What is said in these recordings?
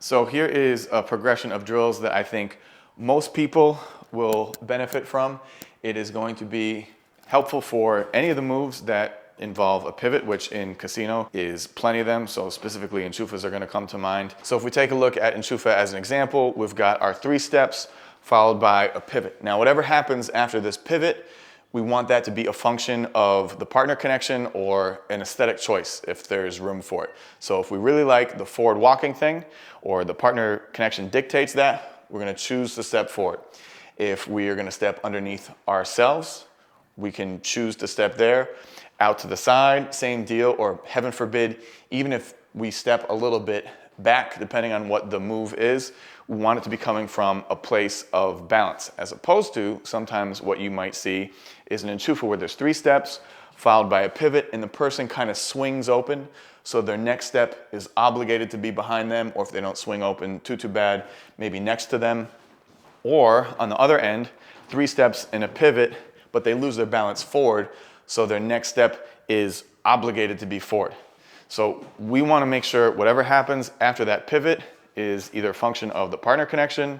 So here is a progression of drills that I think most people will benefit from. It is going to be helpful for any of the moves that involve a pivot, which in casino is plenty of them. So specifically enchufas are going to come to mind. So if we take a look at enchufa as an example, we've got our 3 steps followed by a pivot. Now, whatever happens after this pivot, we want that to be a function of the partner connection or an aesthetic choice if there's room for it. So if we really like the forward walking thing or the partner connection dictates that, we're going to choose to step forward. If we are going to step underneath ourselves, we can choose to step there. Out to the side, same deal, or heaven forbid, even if we step a little bit back, depending on what the move is, we want it to be coming from a place of balance, as opposed to sometimes what you might see is an enchufa where there's 3 steps followed by a pivot and the person kind of swings open, so their next step is obligated to be behind them, or if they don't swing open too bad, maybe next to them. Or on the other end, 3 steps in a pivot, but they lose their balance forward, so their next step is obligated to be forward. So we want to make sure whatever happens after that pivot is either a function of the partner connection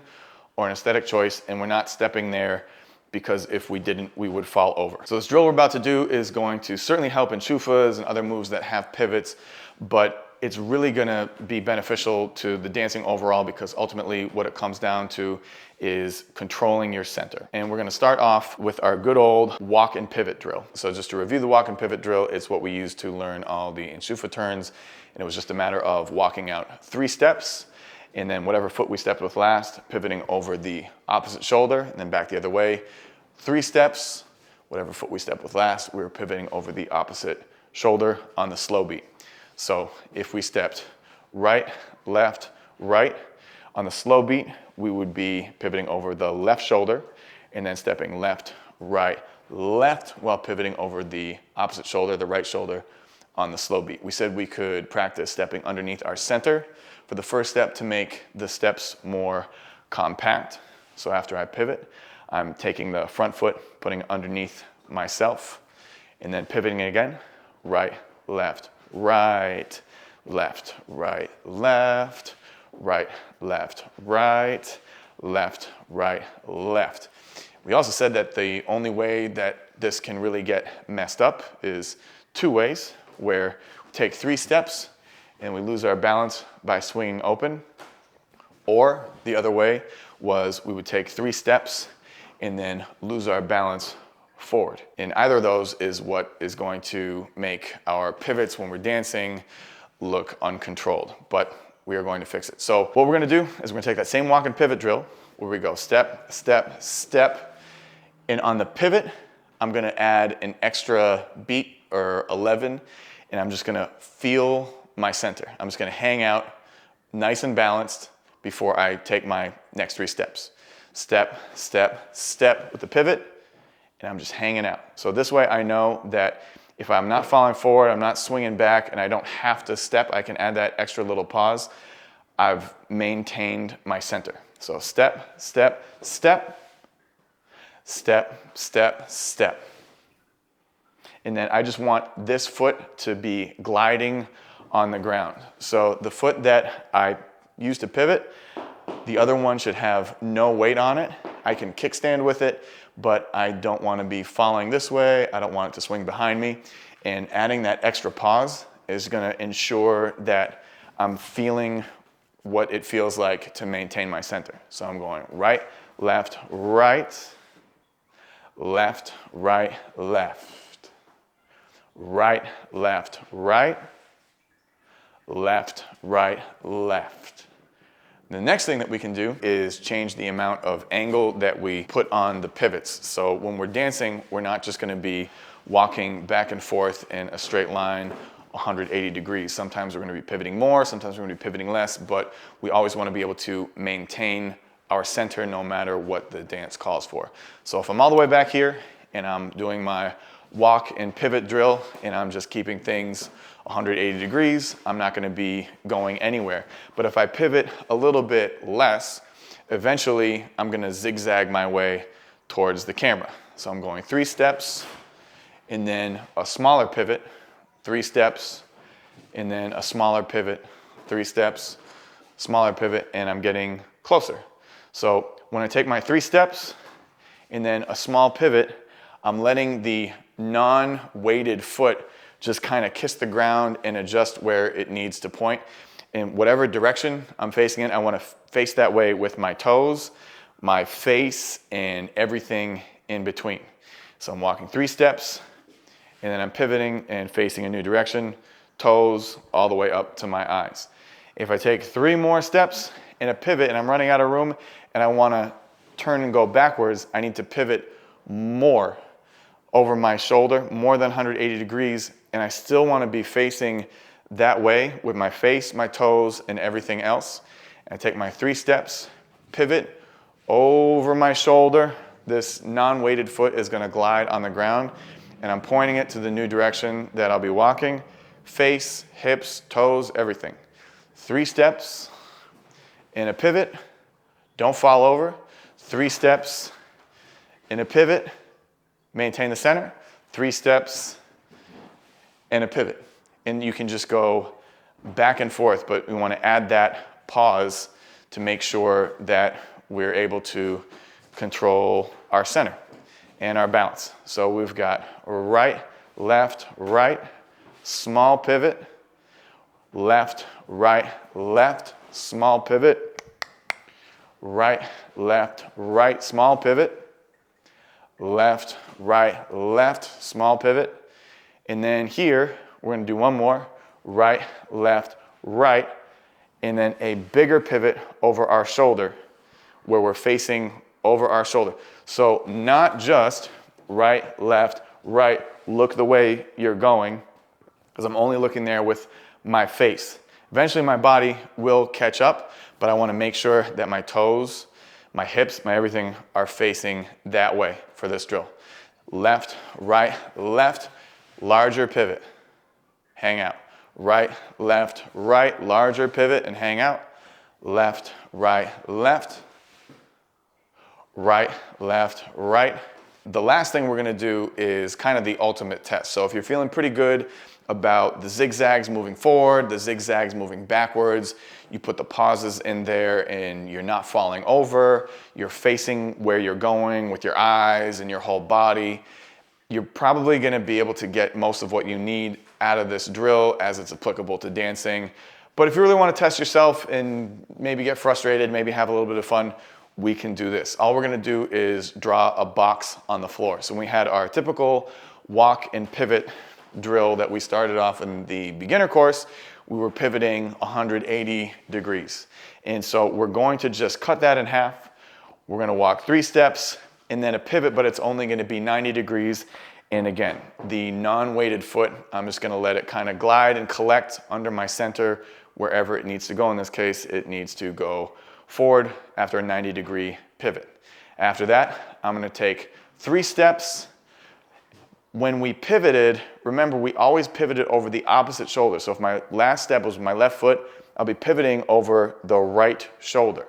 or an aesthetic choice, and we're not stepping there because if we didn't, we would fall over. So this drill we're about to do is going to certainly help enchufas and other moves that have pivots, but it's really gonna be beneficial to the dancing overall because ultimately what it comes down to is controlling your center. And we're gonna start off with our good old walk and pivot drill. So just to review the walk and pivot drill, it's what we used to learn all the enchufa turns. And it was just a matter of walking out 3 steps and then whatever foot we stepped with last, pivoting over the opposite shoulder and then back the other way. 3 steps, whatever foot we stepped with last, we were pivoting over the opposite shoulder on the slow beat. So if we stepped right, left, right, on the slow beat, we would be pivoting over the left shoulder and then stepping left, right, left while pivoting over the opposite shoulder, the right shoulder on the slow beat. We said we could practice stepping underneath our center for the first step to make the steps more compact. So after I pivot, I'm taking the front foot, putting it underneath myself, and then pivoting again, right, left, right, left, right, left, right, left, right, left, right, left. We also said that the only way that this can really get messed up is 2 ways, where we take 3 steps and we lose our balance by swinging open, or the other way was we would take 3 steps and then lose our balance forward. And either of those is what is going to make our pivots when we're dancing look uncontrolled, but we are going to fix it. So what we're going to do is we're going to take that same walk and pivot drill where we go step, step, step, and on the pivot, I'm going to add an extra beat or 11, and I'm just going to feel my center. I'm just going to hang out nice and balanced before I take my next 3 steps. Step, step, step with the pivot, and I'm just hanging out. So this way I know that if I'm not falling forward, I'm not swinging back, and I don't have to step, I can add that extra little pause. I've maintained my center. So step, step, step, step, step, step. And then I just want this foot to be gliding on the ground. So the foot that I use to pivot, the other one should have no weight on it. I can kickstand with it, but I don't want to be falling this way. I don't want it to swing behind me. And adding that extra pause is going to ensure that I'm feeling what it feels like to maintain my center. So I'm going right, left, right, left, right, left, right, left, right, left, right, left. The next thing that we can do is change the amount of angle that we put on the pivots. So when we're dancing, we're not just going to be walking back and forth in a straight line 180 degrees. Sometimes we're going to be pivoting more, sometimes we're going to be pivoting less, but we always want to be able to maintain our center no matter what the dance calls for. So if I'm all the way back here and I'm doing my walk and pivot drill and I'm just keeping things 180 degrees, I'm not going to be going anywhere. But if I pivot a little bit less, eventually I'm going to zigzag my way towards the camera. So I'm going 3 steps and then a smaller pivot, 3 steps, and then a smaller pivot, 3 steps, smaller pivot, and I'm getting closer. So when I take my 3 steps and then a small pivot, I'm letting the non-weighted foot just kind of kiss the ground and adjust where it needs to point. In whatever direction I'm facing it, I want to face that way with my toes, my face, and everything in between. So I'm walking 3 steps, and then I'm pivoting and facing a new direction, toes all the way up to my eyes. If I take 3 more steps and a pivot and I'm running out of room and I want to turn and go backwards, I need to pivot more over my shoulder, more than 180 degrees, and I still want to be facing that way with my face, my toes, and everything else. And I take my 3 steps, pivot over my shoulder. This non-weighted foot is going to glide on the ground, and I'm pointing it to the new direction that I'll be walking. Face, hips, toes, everything. 3 steps in a pivot. Don't fall over. 3 steps in a pivot. Maintain the center. 3 steps and a pivot. And you can just go back and forth, but we want to add that pause to make sure that we're able to control our center and our balance. So we've got right, left, small pivot, left, small pivot, right, small pivot, left, small pivot. And then here, we're going to do one more, right, and then a bigger pivot over our shoulder where we're facing over our shoulder. So not just right, left, look the way you're going, because I'm only looking there with my face. Eventually my body will catch up, but I want to make sure that my toes, my hips, my everything are facing that way for this drill. Left, larger pivot, hang out. Right, left, larger pivot and hang out. Left, left. Right, left. The last thing we're gonna do is kind of the ultimate test. So if you're feeling pretty good about the zigzags moving forward, the zigzags moving backwards, you put the pauses in there and you're not falling over, you're facing where you're going with your eyes and your whole body, you're probably gonna be able to get most of what you need out of this drill as it's applicable to dancing. But if you really wanna test yourself and maybe get frustrated, maybe have a little bit of fun, we can do this. All we're gonna do is draw a box on the floor. So we had our typical walk and pivot drill that we started off in the beginner course. We were pivoting 180 degrees. And so we're going to just cut that in half. We're gonna walk 3 steps and then a pivot, but it's only gonna be 90 degrees. And again, the non-weighted foot, I'm just gonna let it kind of glide and collect under my center wherever it needs to go. In this case, it needs to go forward after a 90-degree pivot. After that, I'm gonna take 3 steps. When we pivoted, remember we always pivoted over the opposite shoulder. So if my last step was my left foot, I'll be pivoting over the right shoulder.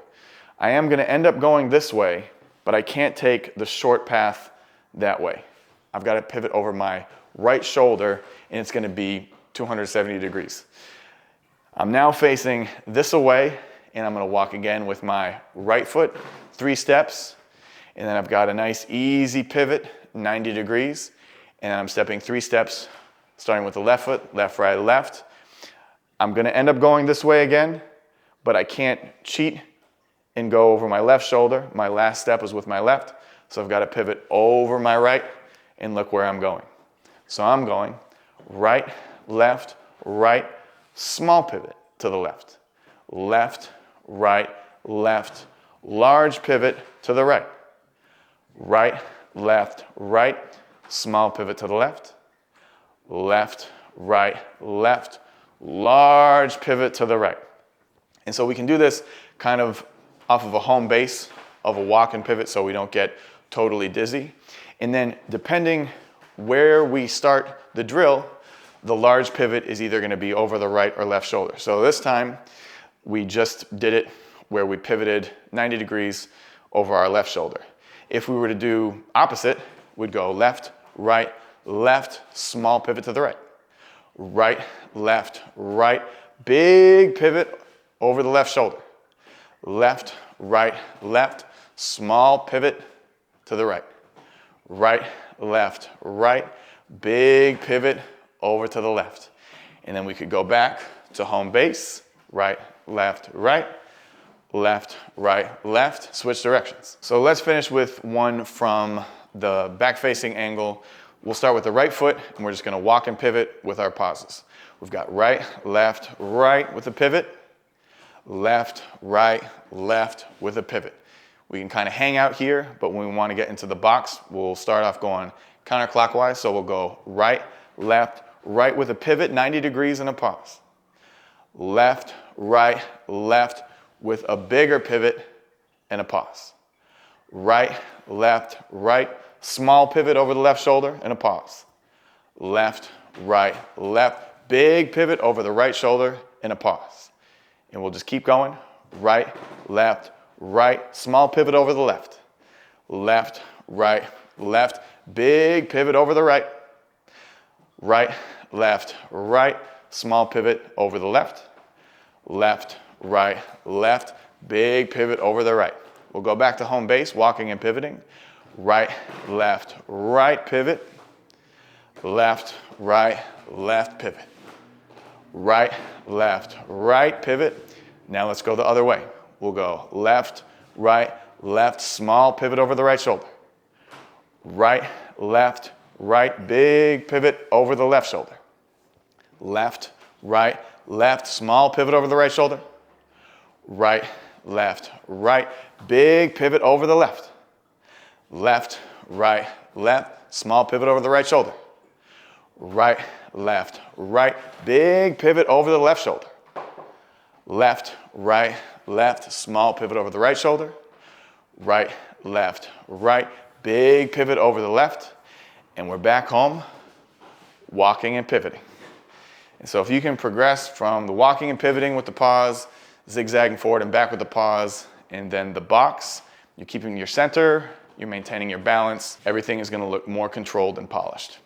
I am gonna end up going this way, but I can't take the short path that way. I've got to pivot over my right shoulder and it's going to be 270 degrees. I'm now facing this away and I'm going to walk again with my right foot, 3 steps, and then I've got a nice easy pivot, 90 degrees, and then I'm stepping 3 steps, starting with the left foot, left, right, left. I'm going to end up going this way again, but I can't cheat and go over my left shoulder. My last step was with my left, so I've got to pivot over my right and look where I'm going. So I'm going right, small pivot to the left. Left, large pivot to the right. Right, small pivot to the left. Left, large pivot to the right. And so we can do this kind of off of a home base of a walk and pivot so we don't get totally dizzy. And then depending where we start the drill, the large pivot is either going to be over the right or left shoulder. So this time we just did it where we pivoted 90 degrees over our left shoulder. If we were to do opposite, we'd go left, small pivot to the right. Right, big pivot over the left shoulder. Left, right, left, small pivot to the right. Right, left, right, big pivot over to the left. And then we could go back to home base, right, left, right, left, right, left, switch directions. So let's finish with one from the back-facing angle. We'll start with the right foot, and we're just gonna walk and pivot with our pauses. We've got right, left, right with a pivot, left, right, left with a pivot. We can kind of hang out here, but when we want to get into the box, we'll start off going counterclockwise. So we'll go right, left, right with a pivot, 90 degrees and a pause. Left, right, left with a bigger pivot and a pause. Right, left, right, small pivot over the left shoulder and a pause. Left, right, left, big pivot over the right shoulder and a pause. And we'll just keep going. Right, left, right, small pivot over the left. Left, right, left, big pivot over the right. Right, left, right, small pivot over the left. Left, right, left, big pivot over the right. We'll go back to home base, walking and pivoting. Right, right pivot. Left, right pivot. Right, right pivot. Now let's go the other way. We'll go left, left, small pivot over the right shoulder. Right, right, big pivot over the left shoulder. Left, left, small pivot over the right shoulder. Right, right, big pivot over the left. Left, left, small pivot over the right shoulder. Right, right, big pivot over the left shoulder. Left, left, small pivot over the right shoulder. Right, right, big pivot over the left. And we're back home, walking and pivoting. And so if you can progress from the walking and pivoting with the pause, zigzagging forward and back with the pause, and then the box, you're keeping your center, you're maintaining your balance, everything is going to look more controlled and polished.